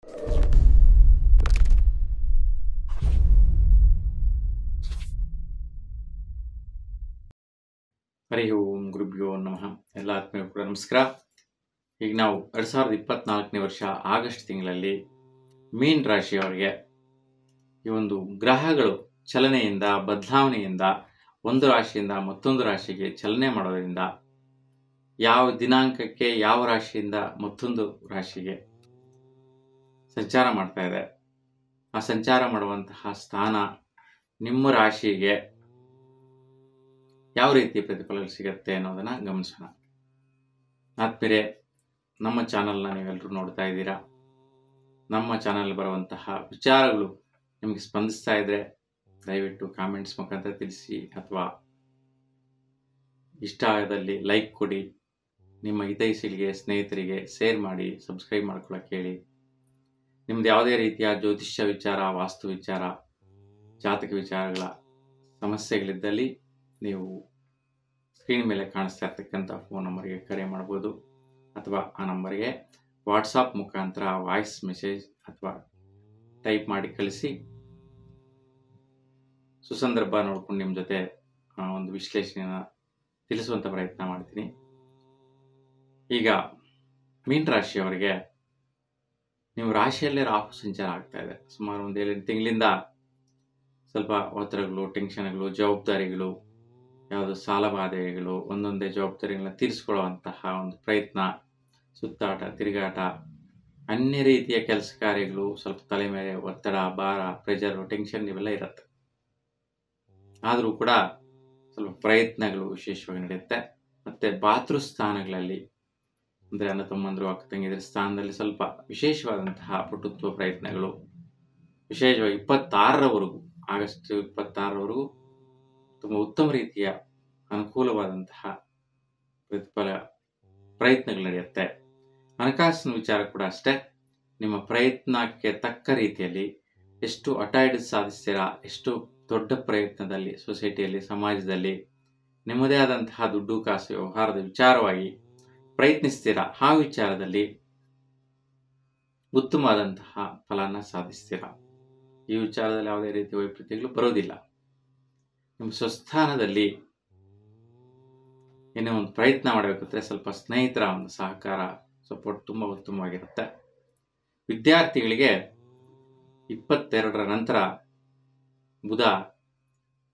ಹರಿ ಓಂ ಗುರುಭ್ಯೋ ನಮಃ. ಎಲ್ಲ ಆತ್ಮೀಯರು ಕೂಡ ನಮಸ್ಕಾರ. ಈಗ ನಾವು 2024ನೇ ವರ್ಷ ಆಗಸ್ಟ್ ತಿಂಗಳಲ್ಲಿ ಮೀನ್ ರಾಶಿಯವರಿಗೆ ಈ ಒಂದು ಗ್ರಹಗಳು ಚಲನೆಯಿಂದ ಬದಲಾವಣೆಯಿಂದ ಒಂದು ರಾಶಿಯಿಂದ ಮತ್ತೊಂದು ರಾಶಿಗೆ ಚಲನೆ ಮಾಡೋದ್ರಿಂದ ಯಾವ ದಿನಾಂಕಕ್ಕೆ ಯಾವ ರಾಶಿಯಿಂದ ಮತ್ತೊಂದು ರಾಶಿಗೆ ಸಂಚಾರ ಮಾಡ್ತಾ ಇದೆ, ಆ ಸಂಚಾರ ಮಾಡುವಂತಹ ಸ್ಥಾನ ನಿಮ್ಮ ರಾಶಿಗೆ ಯಾವ ರೀತಿ ಪ್ರತಿಫಲ ಸಿಗುತ್ತೆ ಅನ್ನೋದನ್ನ ಗಮನಿಸೋಣ. ಆದ್ಮೇಲೆ ನಮ್ಮ ಚಾನಲ್ನ ನೀವೆಲ್ಲರೂ ನೋಡ್ತಾ ಇದ್ದೀರಾ. ನಮ್ಮ ಚಾನಲ್ ಬರುವಂತಹ ವಿಚಾರಗಳು ನಿಮಗೆ ಸ್ಪಂದಿಸ್ತಾ ಇದ್ರೆ ದಯವಿಟ್ಟು ಕಾಮೆಂಟ್ಸ್ ಮುಖಾಂತರ ತಿಳಿಸಿ, ಅಥವಾ ಇಷ್ಟ ಆದಲ್ಲಿ ಲೈಕ್ ಕೊಡಿ, ನಿಮ್ಮ ಹಿತೈಷಿಗಳಿಗೆ ಸ್ನೇಹಿತರಿಗೆ ಶೇರ್ ಮಾಡಿ, ಸಬ್ಸ್ಕ್ರೈಬ್ ಮಾಡ್ಕೊಳ್ಳೋಕೆ ಹೇಳಿ. ನಿಮ್ದು ಯಾವುದೇ ರೀತಿಯ ಜ್ಯೋತಿಷ್ಯ ವಿಚಾರ, ವಾಸ್ತು ವಿಚಾರ, ಜಾತಕ ವಿಚಾರಗಳ ಸಮಸ್ಯೆಗಳಿದ್ದಲ್ಲಿ ನೀವು ಸ್ಕ್ರೀನ್ ಮೇಲೆ ಕಾಣಿಸ್ತಾ ಇರ್ತಕ್ಕಂಥ ಫೋನ್ ನಂಬರ್ಗೆ ಕರೆ ಮಾಡ್ಬೋದು, ಅಥವಾ ಆ ನಂಬರ್ಗೆ ವಾಟ್ಸಾಪ್ ಮುಖಾಂತರ ವಾಯ್ಸ್ ಮೆಸೇಜ್ ಅಥವಾ ಟೈಪ್ ಮಾಡಿ ಕಳಿಸಿ. ಸುಸಂದರ್ಭ ನೋಡ್ಕೊಂಡು ನಿಮ್ಮ ಜೊತೆ ಒಂದು ವಿಶ್ಲೇಷಣೆಯನ್ನು ತಿಳಿಸುವಂಥ ಪ್ರಯತ್ನ ಮಾಡ್ತೀನಿ. ಈಗ ಮೀನ ರಾಶಿಯವರಿಗೆ ನೀವು ರಾಶಿಯಲ್ಲೇ ರಾಹು ಸಂಚಾರ ಆಗ್ತಾ ಇದೆ. ಸುಮಾರು ಒಂದು 7 ತಿಂಗಳಿಂದ ಸ್ವಲ್ಪ ಒತ್ತಡಗಳು, ಟೆನ್ಷನ್ಗಳು, ಜವಾಬ್ದಾರಿಗಳು, ಯಾವುದು ಸಾಲಬಾಧೆಗಳು, ಒಂದೊಂದೇ ಜವಾಬ್ದಾರಿಗಳನ್ನ ತೀರಿಸ್ಕೊಳ್ಳುವಂತಹ ಒಂದು ಪ್ರಯತ್ನ, ಸುತ್ತಾಟ, ತಿರುಗಾಟ, ಅನ್ಯ ರೀತಿಯ ಕೆಲಸ ಕಾರ್ಯಗಳು, ಸ್ವಲ್ಪ ತಲೆ ಮೇಲೆ ಒತ್ತಡ, ಭಾರ, ಪ್ರೆಷರ್, ಟೆನ್ಷನ್ ಇವೆಲ್ಲ ಇರುತ್ತೆ. ಆದರೂ ಕೂಡ ಸ್ವಲ್ಪ ಪ್ರಯತ್ನಗಳು ವಿಶೇಷವಾಗಿ ನಡೆಯುತ್ತೆ. ಮತ್ತೆ ಭಾತೃಸ್ಥಾನಗಳಲ್ಲಿ ಅಂದರೆ ಅಣ್ಣ ತಮ್ಮಂದರು, ಅಕ್ಕ ತಂಗಿಯರ ಸ್ಥಾನದಲ್ಲಿ ಸ್ವಲ್ಪ ವಿಶೇಷವಾದಂತಹ ಪಟುತ್ವ ಪ್ರಯತ್ನಗಳು, ವಿಶೇಷವಾಗಿ 26ರವರೆಗೂ, ಆಗಸ್ಟ್ 26ರವರೆಗೂ ತುಂಬ ಉತ್ತಮ ರೀತಿಯ ಅನುಕೂಲವಾದಂತಹ ಪ್ರಯತ್ನಗಳು ನಡೆಯುತ್ತೆ. ಹಣಕಾಸಿನ ವಿಚಾರ ಕೂಡ ಅಷ್ಟೇ. ನಿಮ್ಮ ಪ್ರಯತ್ನಕ್ಕೆ ತಕ್ಕ ರೀತಿಯಲ್ಲಿ ಎಷ್ಟು ಹಿಡಿದು ಸಾಧಿಸ್ತೀರಾ, ಎಷ್ಟು ದೊಡ್ಡ ಪ್ರಯತ್ನದಲ್ಲಿ ಸೊಸೈಟಿಯಲ್ಲಿ, ಸಮಾಜದಲ್ಲಿ ನಿಮ್ಮದೇ ಆದಂತಹ ದುಡ್ಡು ಕಾಸು ವ್ಯವಹಾರದ ವಿಚಾರವಾಗಿ ಪ್ರಯತ್ನಿಸ್ತೀರಾ, ಆ ವಿಚಾರದಲ್ಲಿ ಉತ್ತಮವಾದಂತಹ ಫಲನ ಸಾಧಿಸ್ತೀರಾ. ಈ ವಿಚಾರದಲ್ಲಿ ಯಾವುದೇ ರೀತಿಯ ವೈಪರೀತ್ಯಗಳು ಬರೋದಿಲ್ಲ. ನಿಮ್ಮ ಸ್ವಸ್ಥಾನದಲ್ಲಿ ಏನೋ ಒಂದು ಪ್ರಯತ್ನ ಮಾಡಬೇಕಾದ್ರೆ ಸ್ವಲ್ಪ ಸ್ನೇಹಿತರ ಒಂದು ಸಹಕಾರ, ಸಪೋರ್ಟ್ ತುಂಬ ಉತ್ತಮವಾಗಿರುತ್ತೆ. ವಿದ್ಯಾರ್ಥಿಗಳಿಗೆ 22ರ ನಂತರ ಬುಧ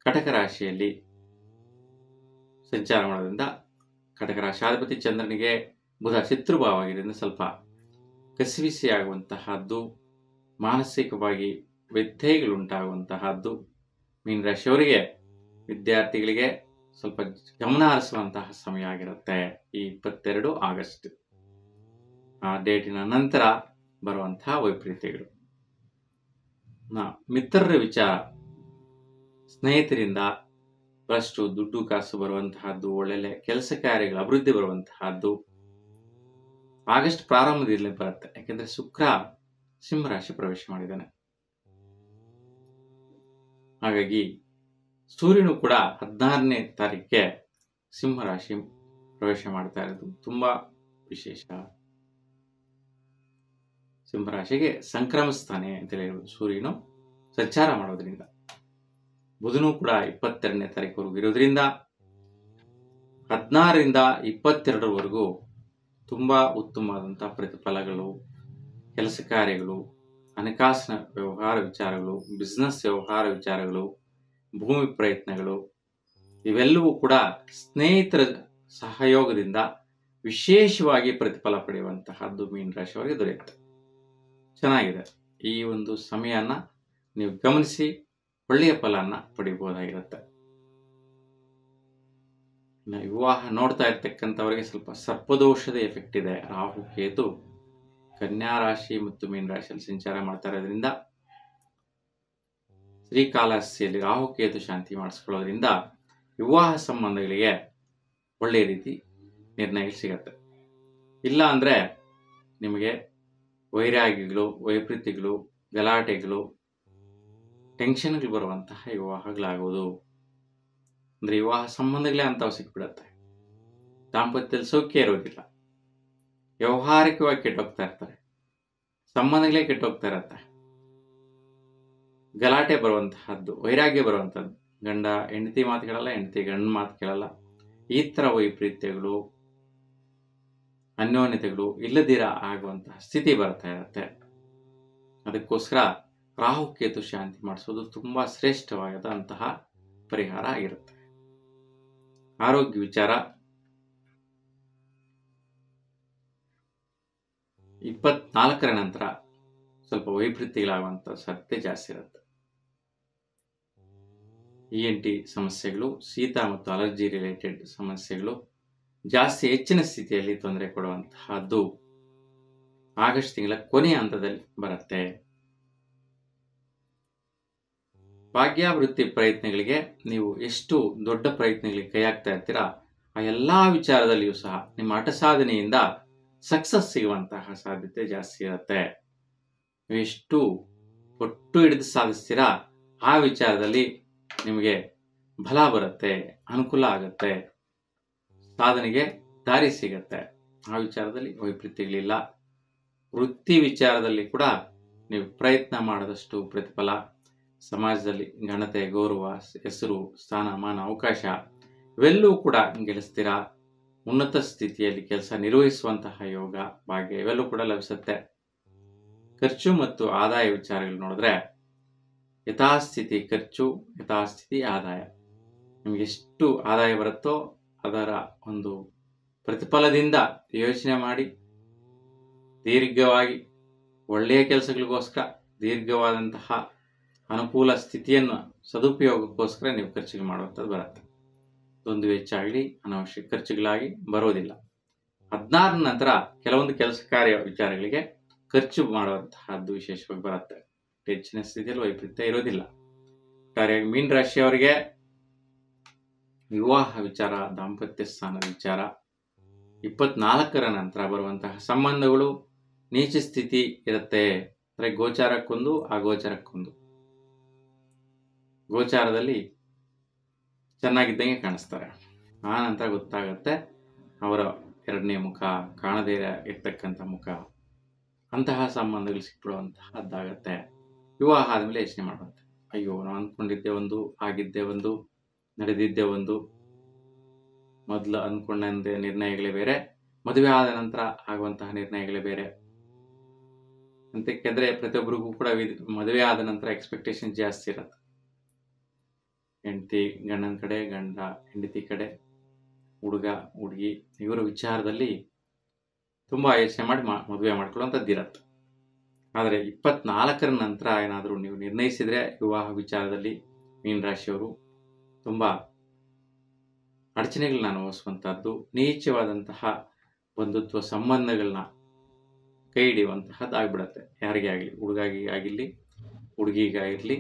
ಕಟಕ ರಾಶಿಯಲ್ಲಿ ಸಂಚಾರ ಮಾಡೋದ್ರಿಂದ, ಕಟಕ ರಾಶಾಧಿಪತಿ ಚಂದ್ರನಿಗೆ ಬುಧ ಶತ್ರುಭಾವವಾಗಿರೋದ್ರಿಂದ ಸ್ವಲ್ಪ ಕಸಿವಿಸಿಯಾಗುವಂತಹದ್ದು, ಮಾನಸಿಕವಾಗಿ ವ್ಯತ್ಯಯಗಳುಂಟಾಗುವಂತಹದ್ದು ಮೀನರಾಶಿಯವರಿಗೆ, ವಿದ್ಯಾರ್ಥಿಗಳಿಗೆ ಸ್ವಲ್ಪ ಗಮನ ಹರಿಸುವಂತಹ ಸಮಯ ಆಗಿರುತ್ತೆ. ಈ 22 ಆಗಸ್ಟ್ ಆ ಡೇಟಿನ ನಂತರ ಬರುವಂತಹ ವೈಪರೀತ್ಯಗಳು. ಮಿತ್ರರ ವಿಚಾರ, ಸ್ನೇಹಿತರಿಂದ ಬಹಳಷ್ಟು ದುಡ್ಡು ಕಾಸು ಬರುವಂತಹದ್ದು, ಒಳ್ಳೆ ಕೆಲಸ ಕಾರ್ಯಗಳ ಅಭಿವೃದ್ಧಿ ಬರುವಂತಹದ್ದು ಆಗಸ್ಟ್ ಪ್ರಾರಂಭದಲ್ಲಿ ಬರುತ್ತೆ. ಯಾಕೆಂದ್ರೆ ಶುಕ್ರ ಸಿಂಹರಾಶಿ ಪ್ರವೇಶ ಮಾಡಿದ್ದಾನೆ. ಹಾಗಾಗಿ ಸೂರ್ಯನು ಕೂಡ 16ನೇ ತಾರೀಕಿಗೆ ಸಿಂಹರಾಶಿ ಪ್ರವೇಶ ಮಾಡ್ತಾ ಇರೋದು ತುಂಬಾ ವಿಶೇಷ. ಸಿಂಹರಾಶಿಗೆ ಸಂಕ್ರಮಿಸ್ತಾನೆ ಅಂತ ಹೇಳಿ ಸೂರ್ಯನು ಸಂಚಾರ ಮಾಡೋದ್ರಿಂದ, ಬುಧನು ಕೂಡ 22ನೇ ತಾರೀಕುವರೆಗೂ ಇರೋದ್ರಿಂದ 16ರಿಂದ 22ರವರೆಗೂ ತುಂಬಾ ಉತ್ತಮವಾದಂತಹ ಪ್ರತಿಫಲಗಳು, ಕೆಲಸ ಕಾರ್ಯಗಳು, ಹಣಕಾಸಿನ ವ್ಯವಹಾರ ವಿಚಾರಗಳು, ಬಿಸ್ನೆಸ್ ವ್ಯವಹಾರ ವಿಚಾರಗಳು, ಭೂಮಿ ಪ್ರಯತ್ನಗಳು ಇವೆಲ್ಲವೂ ಕೂಡ ಸ್ನೇಹಿತರ ಸಹಯೋಗದಿಂದ ವಿಶೇಷವಾಗಿ ಪ್ರತಿಫಲ ಪಡೆಯುವಂತಹದ್ದು ಮೀನರಾಶಿಯವರಿಗೆ ದೊರೆಯುತ್ತೆ. ಚೆನ್ನಾಗಿದೆ. ಈ ಒಂದು ಸಮಯನ ನೀವು ಗಮನಿಸಿ ಒಳ್ಳೆಯ ಫಲನ ಪಡೆಯಬಹುದಾಗಿರುತ್ತೆ. ವಿವಾಹ ನೋಡ್ತಾ ಇರ್ತಕ್ಕಂಥವರಿಗೆ ಸ್ವಲ್ಪ ಸರ್ಪದೋಷದ ಎಫೆಕ್ಟ್ ಇದೆ. ರಾಹು ಕೇತು ಕನ್ಯಾ ರಾಶಿ ಮತ್ತು ಮೀನ ರಾಶಿಯಲ್ಲಿ ಸಂಚಾರ ಮಾಡ್ತಾ ಇರೋದ್ರಿಂದ, ಶ್ರೀಕಾಳಹಸ್ತಿಯಲ್ಲಿ ರಾಹುಕೇತು ಶಾಂತಿ ಮಾಡಿಸ್ಕೊಳ್ಳೋದ್ರಿಂದ ವಿವಾಹ ಸಂಬಂಧಗಳಿಗೆ ಒಳ್ಳೆಯ ರೀತಿ ನಿರ್ಣಯ ಸಿಗತ್ತೆ. ಇಲ್ಲ ಅಂದರೆ ನಿಮಗೆ ವೈರಾಗ್ಯಗಳು, ವೈಪರೀತ್ಯಗಳು, ಗಲಾಟೆಗಳು, ಟೆನ್ಷನ್ಗಳು ಬರುವಂತಹ ವಿವಾಹಗಳಾಗುವುದು. ಅಂದರೆ ವಿವಾಹ ಸಂಬಂಧಗಳೇ ಅಂಥವು ಸಿಕ್ಬಿಡತ್ತೆ. ದಾಂಪತ್ಯದಲ್ಲಿ ಸೌಖ್ಯ ಇರೋದಿಲ್ಲ, ವ್ಯವಹಾರಿಕವಾಗಿ ಕೆಟ್ಟೋಗ್ತಾ ಇರ್ತಾರೆ. ಸಂಬಂಧಗಳೇ ಕೆಟ್ಟೋಗ್ತಾ ಇರತ್ತೆ. ಗಲಾಟೆ ಬರುವಂತಹದ್ದು, ವೈರಾಗ್ಯ ಬರುವಂಥದ್ದು, ಗಂಡ ಹೆಂಡತಿ ಮಾತು ಕೇಳಲ್ಲ, ಹೆಂಡತಿ ಗಂಡ ಮಾತು ಕೇಳಲ್ಲ. ಈ ಥರ ವೈಪರೀತ್ಯಗಳು, ಅನ್ಯೋನ್ಯತೆಗಳು ಇಲ್ಲದಿರ ಆಗುವಂತಹ ಸ್ಥಿತಿ ಬರ್ತಾ ಇರತ್ತೆ. ಅದಕ್ಕೋಸ್ಕರ ರಾಹುಕೇತು ಶಾಂತಿ ಮಾಡಿಸೋದು ತುಂಬಾ ಶ್ರೇಷ್ಠವಾದಂತಹ ಪರಿಹಾರ ಆಗಿರುತ್ತೆ. ಆರೋಗ್ಯ ವಿಚಾರ 24ರ ನಂತರ ಸ್ವಲ್ಪ ವೈಪರೀತ್ಯಗಳಾಗುವಂಥ ಸಾಧ್ಯತೆ ಜಾಸ್ತಿ ಇರುತ್ತೆ. ENT ಸಮಸ್ಯೆಗಳು, ಶೀತ ಮತ್ತು ಅಲರ್ಜಿ ರಿಲೇಟೆಡ್ ಸಮಸ್ಯೆಗಳು ಜಾಸ್ತಿ ಹೆಚ್ಚಿನ ಸ್ಥಿತಿಯಲ್ಲಿ ತೊಂದರೆ ಕೊಡುವಂತಹದ್ದು ಆಗಸ್ಟ್ ತಿಂಗಳ ಕೊನೆಯ ಹಂತದಲ್ಲಿ ಬರುತ್ತೆ. ಭಾಗ್ಯಾಭಿವೃದ್ಧಿ ಪ್ರಯತ್ನಗಳಿಗೆ ನೀವು ಎಷ್ಟು ದೊಡ್ಡ ಪ್ರಯತ್ನಗಳಿಗೆ ಕೈ ಹಾಕ್ತಾ ಇರ್ತೀರಾ, ಆ ಎಲ್ಲಾ ವಿಚಾರದಲ್ಲಿಯೂ ಸಹ ನಿಮ್ಮ ಹಠ ಸಾಧನೆಯಿಂದ ಸಕ್ಸಸ್ ಸಿಗುವಂತಹ ಸಾಧ್ಯತೆ ಜಾಸ್ತಿ ಇರುತ್ತೆ. ನೀವು ಎಷ್ಟು ಒಟ್ಟು ಹಿಡಿದು ಸಾಧಿಸ್ತೀರಾ ಆ ವಿಚಾರದಲ್ಲಿ ನಿಮಗೆ ಬಲ ಬರುತ್ತೆ, ಅನುಕೂಲ ಆಗುತ್ತೆ, ಸಾಧನೆಗೆ ದಾರಿ ಸಿಗತ್ತೆ. ಆ ವಿಚಾರದಲ್ಲಿ ವೈಪರೀತ್ಯಗಳಿಲ್ಲ. ವೃತ್ತಿ ವಿಚಾರದಲ್ಲಿ ಕೂಡ ನೀವು ಪ್ರಯತ್ನ ಮಾಡಿದಷ್ಟು ಪ್ರತಿಫಲ, ಸಮಾಜದಲ್ಲಿ ಘನತೆ, ಗೌರವ, ಹೆಸರು, ಸ್ಥಾನಮಾನ, ಅವಕಾಶ ಇವೆಲ್ಲವೂ ಕೂಡ ಗೆಲ್ಲಿಸ್ತೀರಾ. ಉನ್ನತ ಸ್ಥಿತಿಯಲ್ಲಿ ಕೆಲಸ ನಿರ್ವಹಿಸುವಂತಹ ಯೋಗ, ಭಾಗ್ಯ ಇವೆಲ್ಲವೂ ಕೂಡ ಲಭಿಸುತ್ತೆ. ಖರ್ಚು ಮತ್ತು ಆದಾಯ ವಿಚಾರಗಳು ನೋಡಿದ್ರೆ ಯಥಾಸ್ಥಿತಿ ಖರ್ಚು, ಯಥಾಸ್ಥಿತಿ ಆದಾಯ. ನಿಮ್ಗೆ ಎಷ್ಟು ಆದಾಯ ಬರುತ್ತೋ ಅದರ ಒಂದು ಪ್ರತಿಫಲದಿಂದ ಯೋಚನೆ ಮಾಡಿ ದೀರ್ಘವಾಗಿ ಒಳ್ಳೆಯ ಕೆಲಸಗಳಿಗೋಸ್ಕರ, ದೀರ್ಘವಾದಂತಹ ಅನುಕೂಲ ಸ್ಥಿತಿಯನ್ನು ಸದುಪಯೋಗಕ್ಕೋಸ್ಕರ ನೀವು ಖರ್ಚಿಗೆ ಮಾಡುವಂಥದ್ದು ಬರುತ್ತೆ. ಒಂದು ವೆಚ್ಚ ಆಗಲಿ ಅನಾವಶ್ಯಕ ಖರ್ಚುಗಳಾಗಿ ಬರೋದಿಲ್ಲ. 16ರ ನಂತರ ಕೆಲವೊಂದು ಕೆಲಸ ಕಾರ್ಯ ವಿಚಾರಗಳಿಗೆ ಖರ್ಚು ಮಾಡುವಂತಹದ್ದು ವಿಶೇಷವಾಗಿ ಬರುತ್ತೆ. ಹೆಚ್ಚಿನ ಸ್ಥಿತಿಯಲ್ಲಿ ವೈಪರೀತ್ಯ ಇರೋದಿಲ್ಲ. ಕಾರ್ಯವಾಗಿ ಮೀನ ರಾಶಿಯವರಿಗೆ ವಿವಾಹ ವಿಚಾರ, ದಾಂಪತ್ಯ ಸ್ಥಾನದ ವಿಚಾರ, 24ರ ನಂತರ ಬರುವಂತಹ ಸಂಬಂಧಗಳು ನೀಚ ಸ್ಥಿತಿ ಇರುತ್ತೆ. ಅಂದರೆ ಗೋಚಾರಕ್ಕೊಂದು, ಅಗೋಚಾರಕ್ಕೊಂದು. ಗೋಚಾರದಲ್ಲಿ ಚೆನ್ನಾಗಿದ್ದಂಗೆ ಕಾಣಿಸ್ತಾರೆ, ಆ ನಂತರ ಗೊತ್ತಾಗತ್ತೆ ಅವರ ಎರಡನೇ ಮುಖ, ಕಾಣದೇ ಇರ್ತಕ್ಕಂಥ ಮುಖ. ಅಂತಹ ಸಂಬಂಧಗಳು ಸಿಕ್ಬಿಡುವಂತಹದ್ದಾಗತ್ತೆ. ವಿವಾಹ ಆದಮೇಲೆ ಯೋಚನೆ ಮಾಡುತ್ತೆ, ಅಯ್ಯೋ ನಾವು ಅಂದ್ಕೊಂಡಿದ್ದೆ ಒಂದು, ಆಗಿದ್ದೆ ಒಂದು, ನಡೆದಿದ್ದೆ ಒಂದು. ಮೊದಲು ಅಂದ್ಕೊಂಡ ನಿರ್ಣಯಗಳೇ ಬೇರೆ, ಮದುವೆ ಆದ ನಂತರ ಆಗುವಂತಹ ನಿರ್ಣಯಗಳೇ ಬೇರೆ. ಅಂತಕ್ಕೆಂದ್ರೆ ಪ್ರತಿಯೊಬ್ಬರಿಗೂ ಕೂಡ ಮದುವೆ ಆದ ನಂತರ ಎಕ್ಸ್ಪೆಕ್ಟೇಷನ್ ಜಾಸ್ತಿ ಇರುತ್ತೆ. ಹೆಂಡತಿ ಗಂಡನ ಕಡೆ, ಗಂಡ ಹೆಂಡತಿ ಕಡೆ, ಹುಡುಗ ಹುಡುಗಿ ಇವರ ವಿಚಾರದಲ್ಲಿ ತುಂಬಾ ಯೋಚನೆ ಮಾಡಿ ಮದುವೆ ಮಾಡ್ಕೊಳ್ಳುವಂಥದ್ದು ಇರತ್ತೆ. ಆದರೆ 24ರ ನಂತರ ಏನಾದರೂ ನೀವು ನಿರ್ಣಯಿಸಿದ್ರೆ ವಿವಾಹ ವಿಚಾರದಲ್ಲಿ ಮೀನರಾಶಿಯವರು ತುಂಬಾ ಅಡಚಣೆಗಳನ್ನ ಅನುಭವಿಸುವಂತಹದ್ದು, ನೀಚವಾದಂತಹ ಬಂಧುತ್ವ ಸಂಬಂಧಗಳನ್ನ ಕೈ ಹಿಡಿಯುವಂತಹದ್ದು ಆಗ್ಬಿಡತ್ತೆ. ಯಾರಿಗೇ ಆಗಲಿ, ಹುಡುಗಿಗಾಗಿರ್ಲಿ ಹುಡುಗಿಗಾಗಿರ್ಲಿ,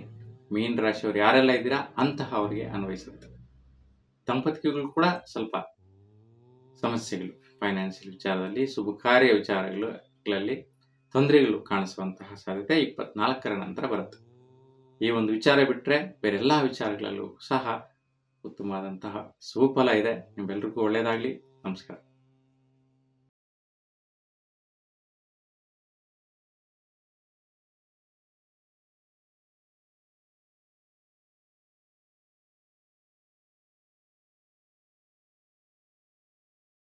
ಮೀನ ರಾಶಿಯವರು ಯಾರೆಲ್ಲ ಇದ್ದೀರಾ ಅಂತಹ ಅವರಿಗೆ ಅನ್ವಯಿಸುತ್ತೆ. ದಂಪತಿಗಳು ಕೂಡ ಸ್ವಲ್ಪ ಸಮಸ್ಯೆಗಳು, ಫೈನಾನ್ಷಿಯಲ್ ವಿಚಾರದಲ್ಲಿ, ಶುಭ ಕಾರ್ಯ ವಿಚಾರಗಳಲ್ಲಿ ತೊಂದರೆಗಳು ಕಾಣಿಸುವಂತಹ ಸಾಧ್ಯತೆ 24ರ ನಂತರ ಬರುತ್ತೆ. ಈ ಒಂದು ವಿಚಾರ ಬಿಟ್ಟರೆ ಬೇರೆಲ್ಲ ವಿಚಾರಗಳಲ್ಲೂ ಸಹ ಉತ್ತಮವಾದಂತಹ ಸುಫಲ ಇದೆ. ನಿಮ್ಮೆಲ್ಲರಿಗೂ ಒಳ್ಳೆಯದಾಗಲಿ. ನಮಸ್ಕಾರ.